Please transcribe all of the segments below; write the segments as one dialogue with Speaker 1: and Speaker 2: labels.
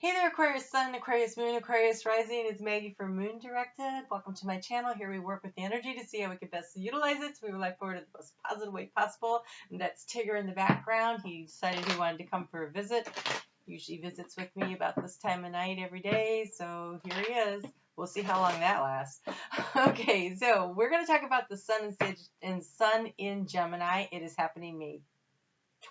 Speaker 1: Hey there, Aquarius Sun, Aquarius Moon, Aquarius Rising. It's Maggie from Moon Directed. Welcome to my channel. Here we work with the energy to see how we can best utilize it to move life forward in the most positive way possible. And that's Tigger in the background. He decided he wanted to come for a visit. Usually visits with me about this time of night every day. So here he is. We'll see how long that lasts. Okay, so we're going to talk about the Sun in Gemini. It is happening May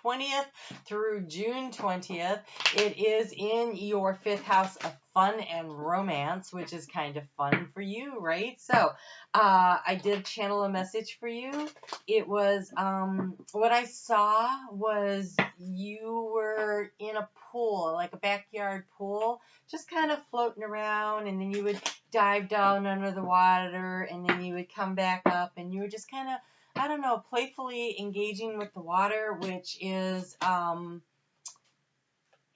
Speaker 1: 20th through June 20th. It is in your 5th house of fun and romance, which is kind of fun for you, right? So I did channel a message for you. It was what I saw was you were in a pool, like a backyard pool, just kind of floating around, and then you would dive down under the water, and then you would come back up, and you were just kind of, I don't know, playfully engaging with the water, which is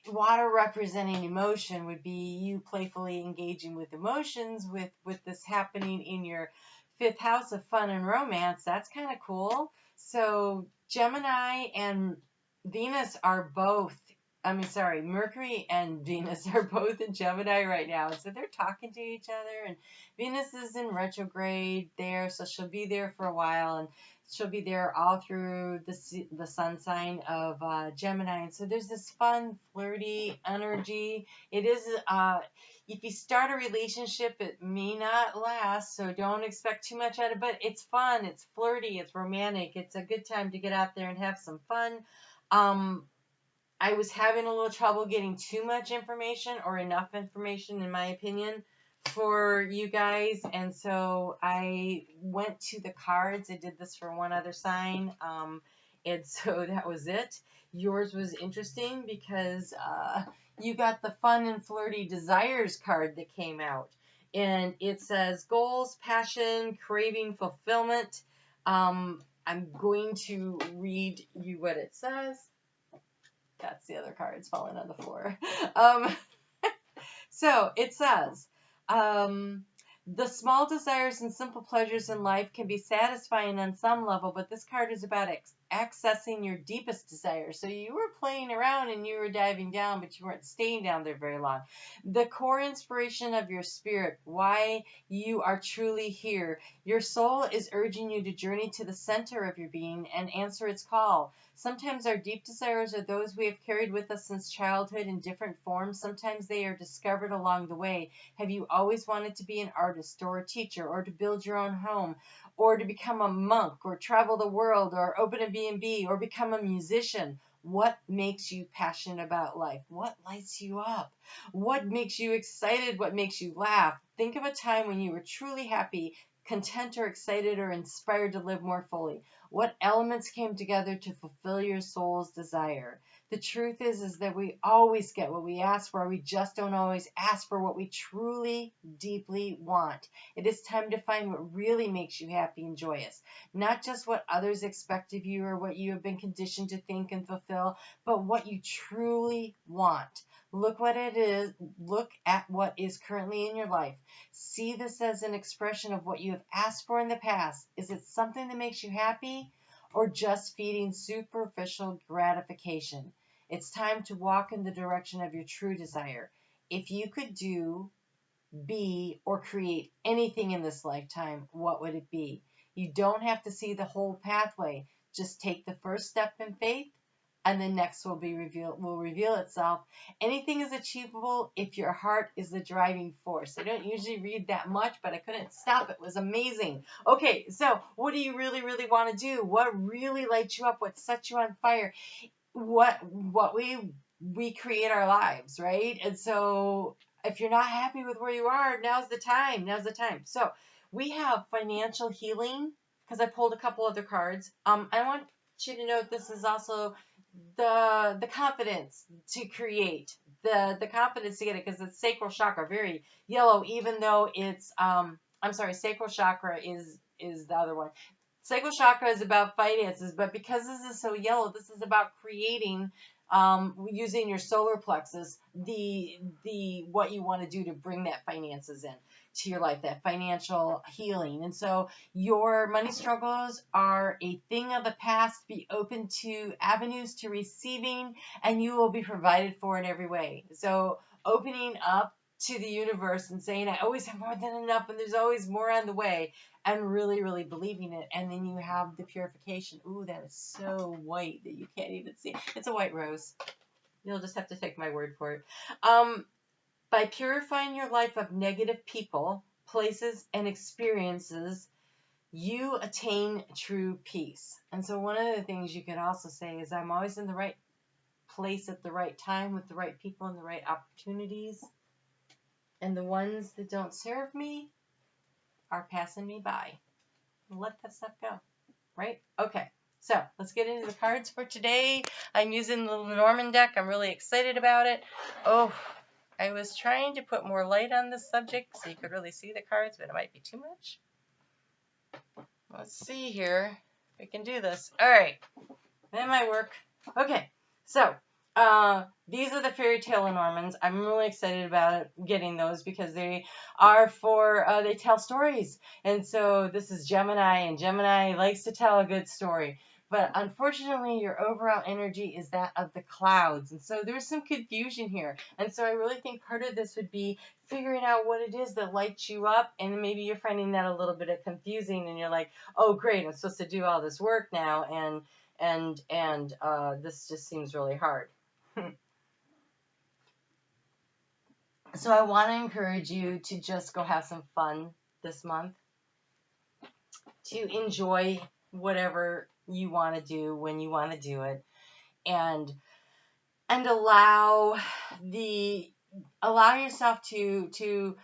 Speaker 1: water representing emotion, would be you playfully engaging with emotions with this happening in your 5th house of fun and romance. That's kind of cool. So Gemini and Venus are both, Mercury and Venus are both in Gemini right now. So they're talking to each other, and Venus is in retrograde there, so she'll be there for a while, and she'll be there all through the sun sign of Gemini. And so there's this fun, flirty energy. It is, if you start a relationship, it may not last, so don't expect too much out of it. But it's fun, it's flirty, it's romantic. It's a good time to get out there and have some fun. I was having a little trouble getting too much information or enough information, in my opinion, for you guys, and so I went to the cards. I did this for one other sign, and so that was it. Yours was interesting because you got the fun and flirty desires card that came out, and it says goals, passion, craving, fulfillment. I'm going to read you what it says. That's the other cards falling on the floor. So it says, the small desires and simple pleasures in life can be satisfying on some level, but this card is about accessing your deepest desires. So you were playing around and you were diving down, but you weren't staying down there very long. The core inspiration of your spirit, why you are truly here. Your soul is urging you to journey to the center of your being and answer its call. Sometimes our deep desires are those we have carried with us since childhood in different forms. Sometimes they are discovered along the way. Have you always wanted to be an artist or a teacher or to build your own home or to become a monk or travel the world or open a B&B or become a musician? What makes you passionate about life? What lights you up? What makes you excited? What makes you laugh? Think of a time when you were truly happy, content, or excited, or inspired to live more fully. What elements came together to fulfill your soul's desire? The truth is that we always get what we ask for. We just don't always ask for what we truly, deeply want. It is time to find what really makes you happy and joyous. Not just what others expect of you or what you have been conditioned to think and fulfill, but what you truly want. Look what it is. Look at what is currently in your life. See this as an expression of what you have asked for in the past. Is it something that makes you happy or just feeding superficial gratification? It's time to walk in the direction of your true desire. If you could do, be, or create anything in this lifetime, what would it be? You don't have to see the whole pathway. Just take the first step in faith, and the next will reveal itself. Anything is achievable if your heart is the driving force. I don't usually read that much, but I couldn't stop. It was amazing. Okay, so what do you really, really want to do? What really lights you up? What sets you on fire? What we create our lives, right? And so if you're not happy with where you are, now's the time. Now's the time. So we have financial healing, because I pulled a couple other cards. I want you to know this is also the confidence to create, the confidence to get it, because it's sacral chakra, very yellow, even though it's sacral chakra is the other one. Sacral chakra is about finances, but because this is so yellow, this is about creating using your solar plexus, what you want to do to bring that finances in to your life, that financial healing. And so your money struggles are a thing of the past. Be open to avenues to receiving, and you will be provided for in every way. So opening up to the universe and saying, I always have more than enough, and there's always more on the way, and really, really believing it. And then you have the purification. Ooh, that is so white that you can't even see. It's a white rose. You'll just have to take my word for it. By purifying your life of negative people, places, and experiences, you attain true peace. And so one of the things you could also say is, I'm always in the right place at the right time with the right people and the right opportunities. And the ones that don't serve me are passing me by. Let that stuff go, right? Okay, so let's get into the cards for today. I'm using the Lenormand deck. I'm really excited about it. Oh, I was trying to put more light on this subject so you could really see the cards, but it might be too much. Let's see here. We can do this. All right, that might work. Okay, so these are the fairy tale Lenormands. I'm really excited about getting those because they are they tell stories. And so this is Gemini, and Gemini likes to tell a good story. But unfortunately, your overall energy is that of the clouds. And so there's some confusion here. And so I really think part of this would be figuring out what it is that lights you up. And maybe you're finding that a little bit of confusing. And you're like, oh, great, I'm supposed to do all this work now. And this just seems really hard. So I want to encourage you to just go have some fun this month, to enjoy whatever you want to do when you want to do it, and allow yourself to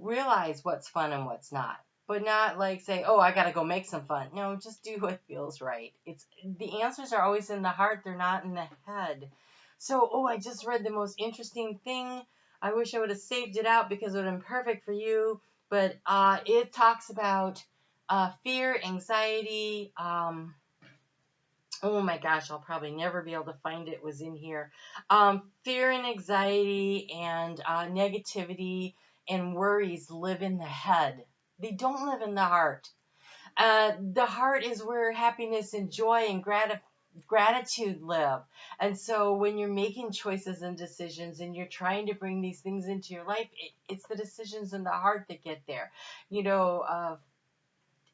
Speaker 1: realize what's fun and what's not. But not like say, oh, I got to go make some fun. No, just do what feels right. The answers are always in the heart. They're not in the head. So, oh, I just read the most interesting thing. I wish I would have saved it out because it would have been perfect for you. But it talks about fear, anxiety. Oh my gosh, I'll probably never be able to find it. It was in here. Fear and anxiety and negativity and worries live in the head. They don't live in the heart. The heart is where happiness and joy and gratitude live. And so when you're making choices and decisions and you're trying to bring these things into your life, it's the decisions in the heart that get there.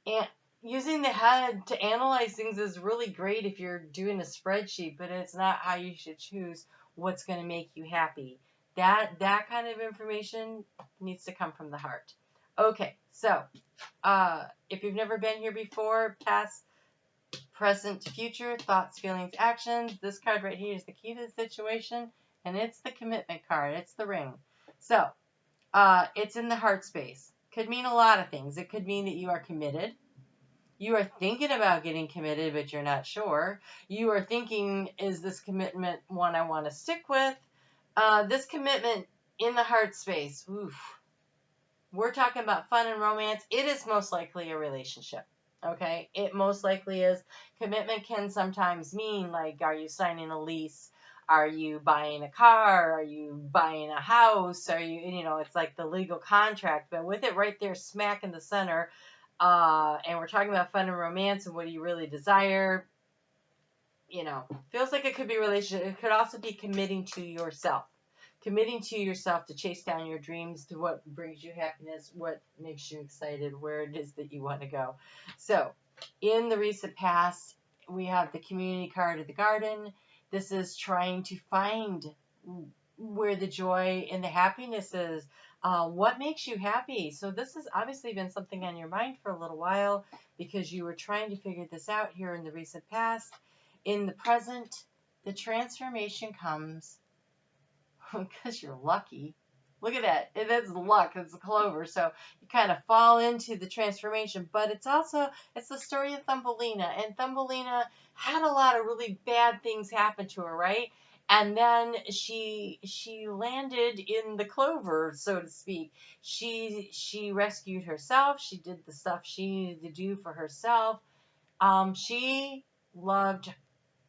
Speaker 1: And using the head to analyze things is really great if you're doing a spreadsheet, but it's not how you should choose what's going to make you happy. That kind of information needs to come from the heart. Okay, so if you've never been here before, past, present, future, thoughts, feelings, actions, this card right here is the key to the situation, and it's the commitment card. It's the ring. So it's in the heart space. Could mean a lot of things. It could mean that you are committed. You are thinking about getting committed, but you're not sure. You are thinking, is this commitment one I want to stick with? This commitment in the heart space, oof. We're talking about fun and romance. It is most likely a relationship. Okay? It most likely is. Commitment can sometimes mean, like, are you signing a lease? Are you buying a car? Are you buying a house? Are you, it's like the legal contract. But with it right there, smack in the center, and we're talking about fun and romance and what do you really desire, feels like it could be a relationship. It could also be committing to yourself to chase down your dreams, to what brings you happiness, what makes you excited, where it is that you want to go. So in the recent past, we have the community card of the garden. This is trying to find where the joy and the happiness is. What makes you happy? So this has obviously been something on your mind for a little while because you were trying to figure this out here in the recent past. In the present, the transformation comes because you're lucky. Look at that. That's luck. It's a clover. So you kind of fall into the transformation. But it's the story of Thumbelina. And Thumbelina had a lot of really bad things happen to her, right? And then she landed in the clover, so to speak. She rescued herself. She did the stuff she needed to do for herself. She loved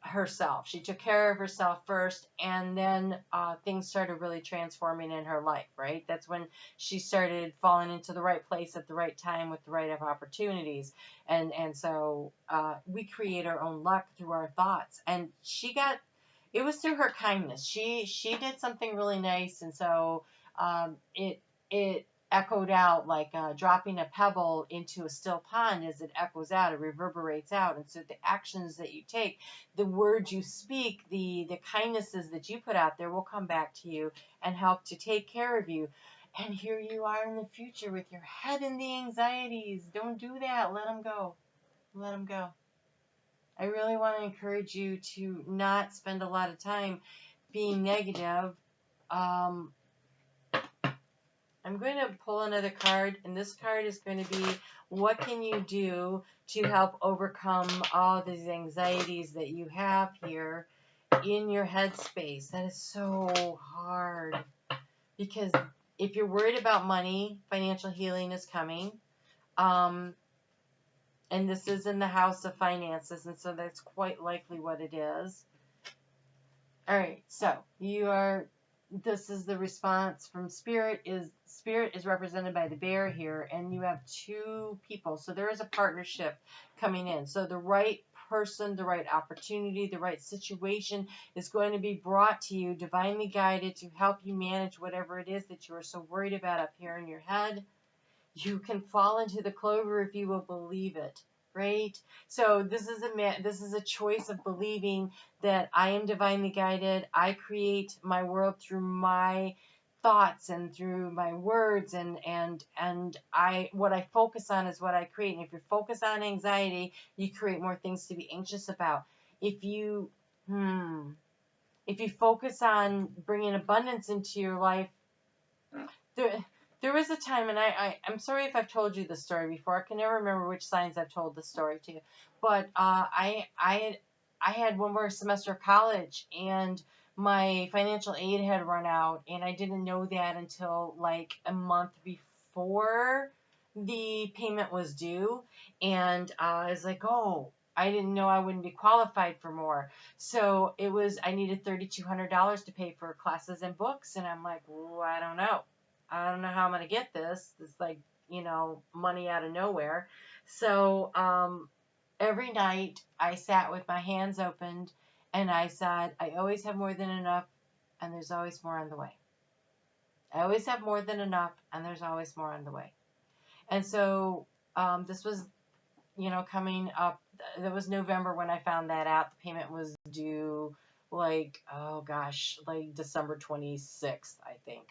Speaker 1: herself. She took care of herself first, and then things started really transforming in her life, right? That's when she started falling into the right place at the right time with the right of opportunities. And so we create our own luck through our thoughts. And it was through her kindness. She did something really nice, and so it echoed out like dropping a pebble into a still pond. As it echoes out, it reverberates out. And so the actions that you take, the words you speak, the kindnesses that you put out there will come back to you and help to take care of you. And here you are in the future with your head in the anxieties. Don't do that. Let them go. Let them go. I really want to encourage you to not spend a lot of time being negative. I'm going to pull another card, and this card is going to be, what can you do to help overcome all these anxieties that you have here in your headspace? That is so hard, because if you're worried about money, financial healing is coming. And this is in the house of finances, and so that's quite likely what it is. All right, so this is the response from Spirit is represented by the bear here, and you have two people. So there is a partnership coming in. So the right person, the right opportunity, the right situation is going to be brought to you, divinely guided, to help you manage whatever it is that you are so worried about up here in your head. You can fall into the clover if you will believe it. Right? So this is a choice of believing that I am divinely guided. I create my world through my thoughts and through my words, and what I focus on is what I create. And if you focus on anxiety, you create more things to be anxious about. If you focus on bringing abundance into your life, there was a time, and I'm sorry if I've told you this story before. I can never remember which signs I've told this story to. But I had one more semester of college, and my financial aid had run out, and I didn't know that until like a month before the payment was due. And I was like, oh, I didn't know I wouldn't be qualified for more. So I needed $3,200 to pay for classes and books. And I'm like, well, I don't know how I'm going to get this. It's like, money out of nowhere. So every night I sat with my hands opened, and I said, I always have more than enough, and there's always more on the way. I always have more than enough, and there's always more on the way. And so this was, coming up. That was November when I found that out. The payment was due like December 26th, I think.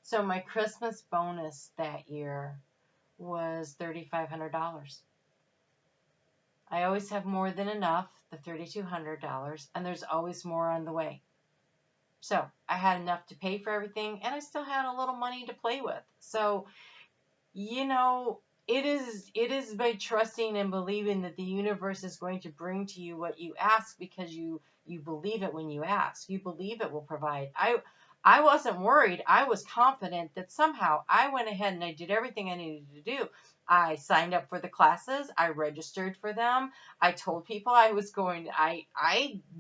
Speaker 1: So my Christmas bonus that year was $3,500. I always have more than enough, the $3,200, and there's always more on the way. So I had enough to pay for everything, and I still had a little money to play with. So, it is by trusting and believing that the universe is going to bring to you what you ask, because you believe it when you ask. You believe it will provide. I wasn't worried. I was confident that somehow I went ahead and I did everything I needed to do. I signed up for the classes. I registered for them. I told people I was going. I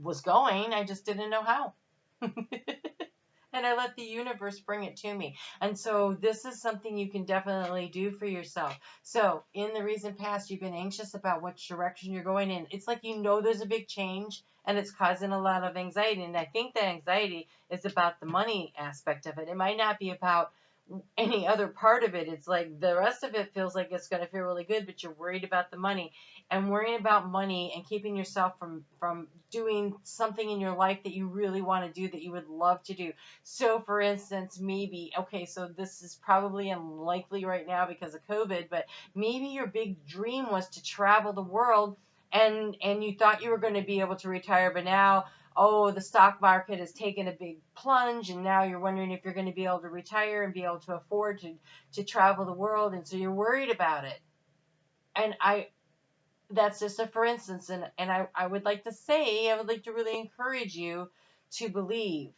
Speaker 1: was going. I just didn't know how. And I let the universe bring it to me. And so this is something you can definitely do for yourself. So in the recent past, you've been anxious about which direction you're going in. It's like there's a big change, and it's causing a lot of anxiety. And I think that anxiety is about the money aspect of it. It might not be about any other part of it. It's like the rest of it feels like it's going to feel really good, but you're worried about the money. And worrying about money and keeping yourself from doing something in your life that you really want to do, that you would love to do. So for instance, so this is probably unlikely right now because of COVID, but maybe your big dream was to travel the world, and you thought you were going to be able to retire, but now, the stock market has taken a big plunge, and now you're wondering if you're going to be able to retire and be able to afford to travel the world, and so you're worried about it. And that's just a for instance, and I would like to really encourage you to believe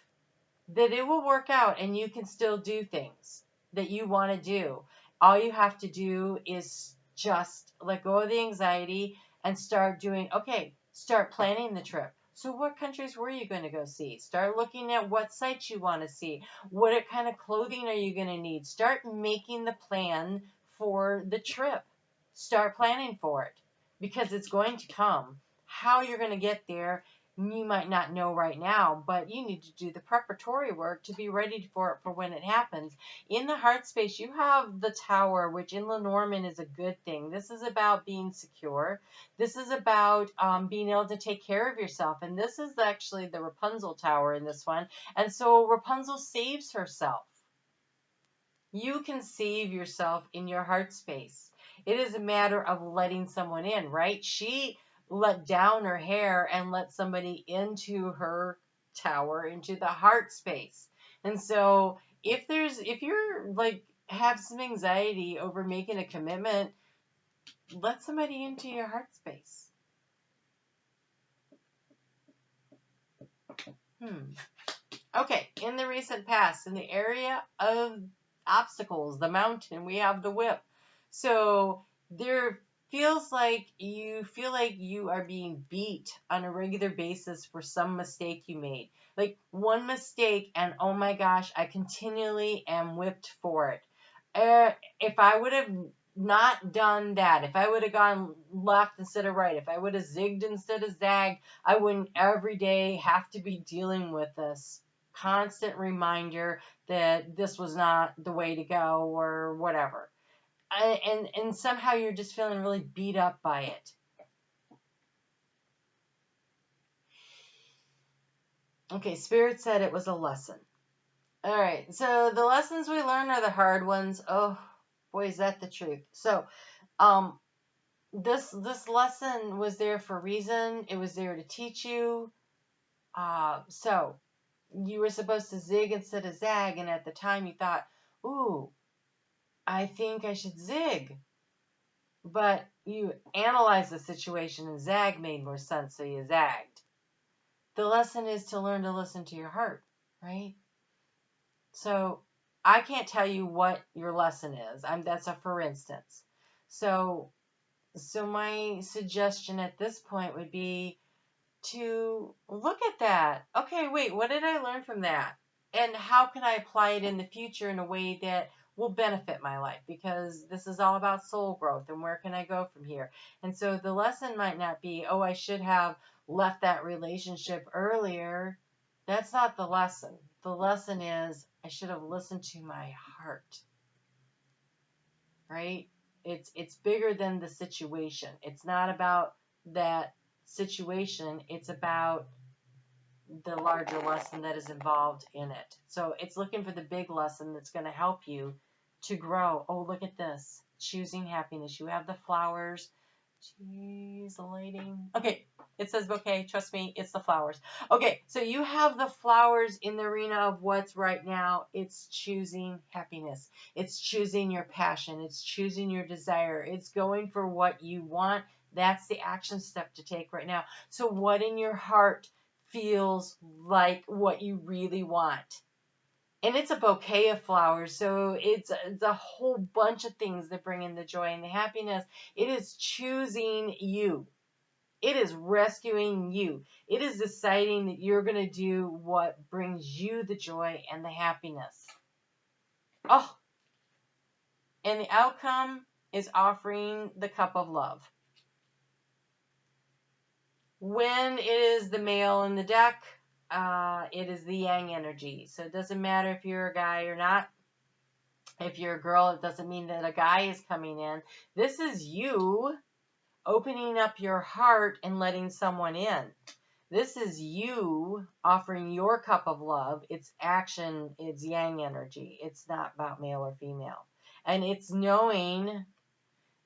Speaker 1: that it will work out, and you can still do things that you want to do. All you have to do is just let go of the anxiety and start planning the trip. So what countries were you going to go see? Start looking at what sites you want to see. What kind of clothing are you going to need? Start making the plan for the trip. Start planning for it because it's going to come. How you're going to get there, you might not know right now, but you need to do the preparatory work to be ready for it for when it happens. In the heart space, you have the Tower, which in Lenormand is a good thing. This is about being secure. This is about being able to take care of yourself. And this is actually the Rapunzel Tower in this one. And so Rapunzel saves herself. You can save yourself in your heart space. It is a matter of letting someone in, right? She let down her hair and let somebody into her tower, into the heart space. And so if you're like have some anxiety over making a commitment, let somebody into your heart space. Okay, in the recent past, in the area of obstacles, the mountain, we have the whip. So there feels like you feel like you are being beat on a regular basis for some mistake you made. Like one mistake, and oh my gosh, I continually am whipped for it. If I would have not done that, if I would have gone left instead of right, if I would have zigged instead of zagged, I wouldn't every day have to be dealing with this constant reminder that this was not the way to go or whatever. And somehow you're just feeling really beat up by it. Okay, Spirit said it was a lesson. All right, so the lessons we learn are the hard ones. Oh, boy, is that the truth. So, this lesson was there for a reason. It was there to teach you. So you were supposed to zig instead of zag, and at the time you thought, ooh, I think I should zig. But you analyzed the situation and zag made more sense, so you zagged. The lesson is to learn to listen to your heart, right? So I can't tell you what your lesson is. That's a for instance. So my suggestion at this point would be to look at that. Okay, wait, what did I learn from that? And how can I apply it in the future in a way that will benefit my life? Because this is all about soul growth and where can I go from here? And so the lesson might not be, oh, I should have left that relationship earlier. That's not the lesson. The lesson is I should have listened to my heart. Right? It's bigger than the situation. It's not about that situation. It's about the larger lesson that is involved in it. So it's looking for the big lesson that's going to help you to grow. Oh, look at this. Choosing happiness. You have the flowers. Jeez, the lighting. Okay, it says bouquet. Trust me, it's the flowers. Okay, so you have the flowers in the arena of what's right now. It's choosing happiness. It's choosing your passion. It's choosing your desire. It's going for what you want. That's the action step to take right now. So what in your heart feels like what you really want? And it's a bouquet of flowers, so it's a whole bunch of things that bring in the joy and the happiness. It is choosing you. It is rescuing you. It is deciding that you're going to do what brings you the joy and the happiness. Oh, and the outcome is offering the cup of love. When it is the male in the deck, it is the yang energy. So it doesn't matter if you're a guy or not. If you're a girl, it doesn't mean that a guy is coming in. This is you opening up your heart and letting someone in. This is you offering your cup of love. It's action. It's yang energy. It's not about male or female. And it's knowing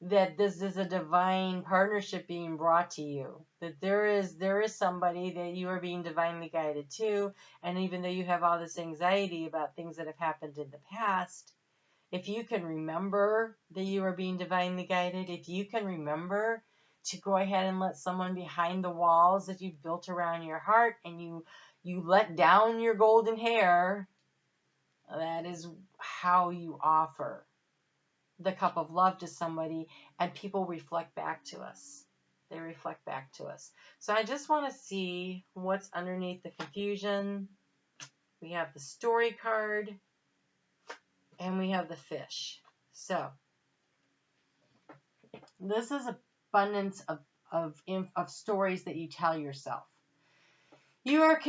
Speaker 1: that this is a divine partnership being brought to you. That there is somebody that you are being divinely guided to. And even though you have all this anxiety about things that have happened in the past, if you can remember that you are being divinely guided, if you can remember to go ahead and let someone behind the walls that you've built around your heart and you let down your golden hair, that is how you offer the cup of love to somebody, and people reflect back to us. They reflect back to us. So I just want to see what's underneath the confusion. We have the story card, and we have the fish. So this is abundance of stories that you tell yourself. You are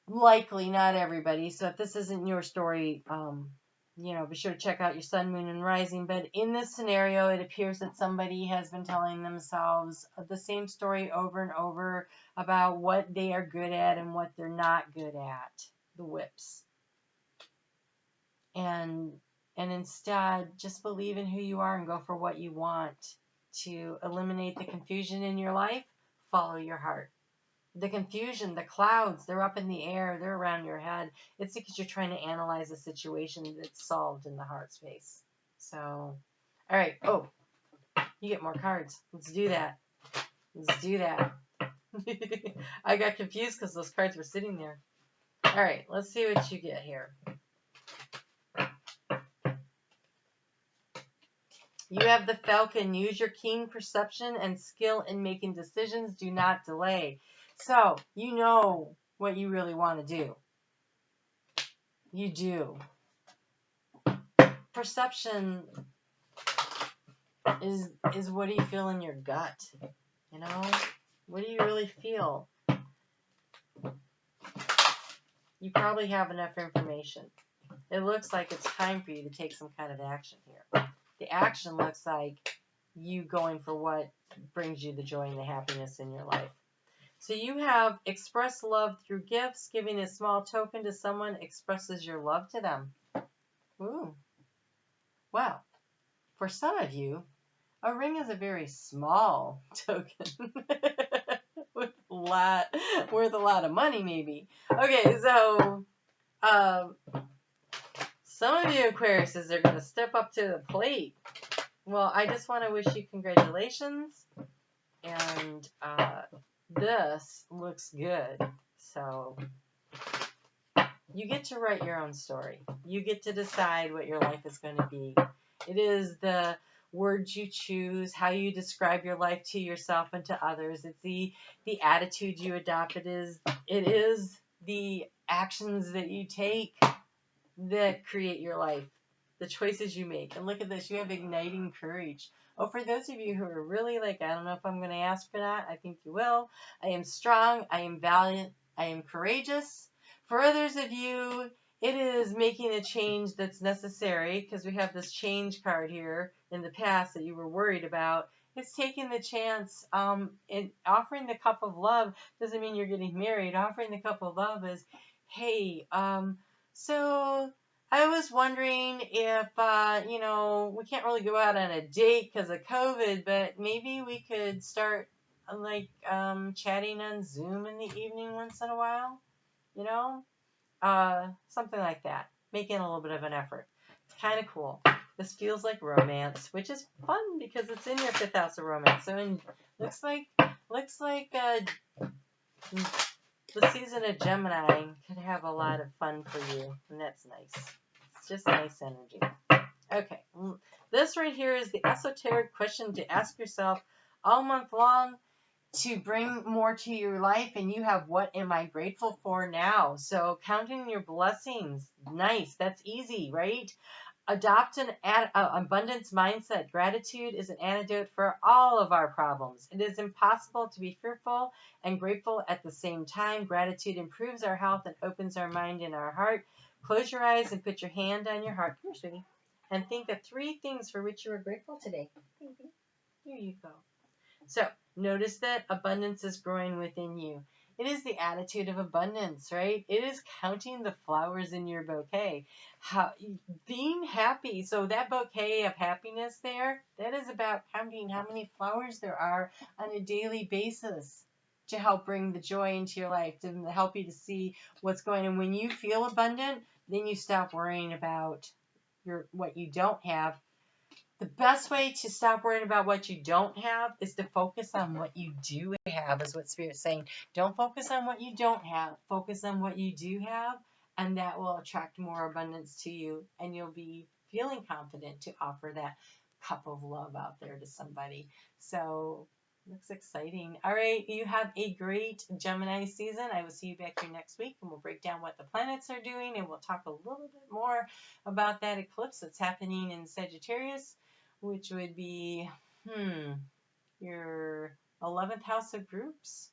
Speaker 1: likely, not everybody, so if this isn't your story, be sure to check out your sun, moon, and rising. But in this scenario, it appears that somebody has been telling themselves the same story over and over about what they are good at and what they're not good at, the whips. And instead, just believe in who you are and go for what you want. To eliminate the confusion in your life, follow your heart. The confusion, the clouds, they're up in the air, they're around your head. It's because you're trying to analyze a situation that's solved in the heart space. So, all right. Oh, you get more cards. Let's do that. Let's do that. I got confused because those cards were sitting there. All right, let's see what you get here. You have the Falcon. Use your keen perception and skill in making decisions. Do not delay. So, you know what you really want to do. You do. Perception is what do you feel in your gut? You know? What do you really feel? You probably have enough information. It looks like it's time for you to take some kind of action here. The action looks like you going for what brings you the joy and the happiness in your life. So you have express love through gifts. Giving a small token to someone expresses your love to them. Ooh. Well, for some of you, a ring is a very small token. Worth a lot of money, maybe. Okay, so some of you Aquariuses are going to step up to the plate. Well, I just want to wish you congratulations, and this looks good. So you get to write your own story. You get to decide what your life is going to be. It is the words you choose, how you describe your life to yourself and to others. It's the attitude you adopt. It is the actions that you take that create your life, the choices you make. And look at this, you have igniting courage. Oh, for those of you who are really like, I don't know if I'm going to ask for that, I think you will. I am strong, I am valiant, I am courageous. For others of you, it is making a change that's necessary, because we have this change card here in the past that you were worried about. It's taking the chance. And offering the cup of love doesn't mean you're getting married. Offering the cup of love is, hey, so I was wondering if, we can't really go out on a date because of COVID, but maybe we could start chatting on Zoom in the evening once in a while, something like that. Making a little bit of an effort. It's kind of cool. This feels like romance, which is fun because it's in your 5th house of romance. So looks like the season of Gemini could have a lot of fun for you, and that's nice. It's just nice energy. Okay, this right here is the esoteric question to ask yourself all month long to bring more to your life, and you have what am I grateful for now? So counting your blessings, nice, that's easy, right? Adopt an abundance mindset. Gratitude is an antidote for all of our problems. It is impossible to be fearful and grateful at the same time. Gratitude improves our health and opens our mind and our heart. Close your eyes and put your hand on your heart. Come here, sweetie. And think of 3 things for which you are grateful today. Here you go. So notice that abundance is growing within you. It is the attitude of abundance, right? It is counting the flowers in your bouquet. Being happy. So that bouquet of happiness there, that is about counting how many flowers there are on a daily basis to help bring the joy into your life, to help you to see what's going on. When you feel abundant, then you stop worrying about what you don't have. The best way to stop worrying about what you don't have is to focus on what you do have, is what Spirit's saying. Don't focus on what you don't have. Focus on what you do have, and that will attract more abundance to you, and you'll be feeling confident to offer that cup of love out there to somebody. So Looks exciting. All right, you have a great Gemini season. I will see you back here next week, and we'll break down what the planets are doing, and we'll talk a little bit more about that eclipse that's happening in Sagittarius, which would be, your 11th house of groups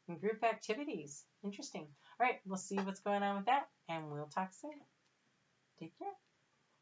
Speaker 1: and group activities. Interesting. All right, we'll see what's going on with that, and we'll talk soon.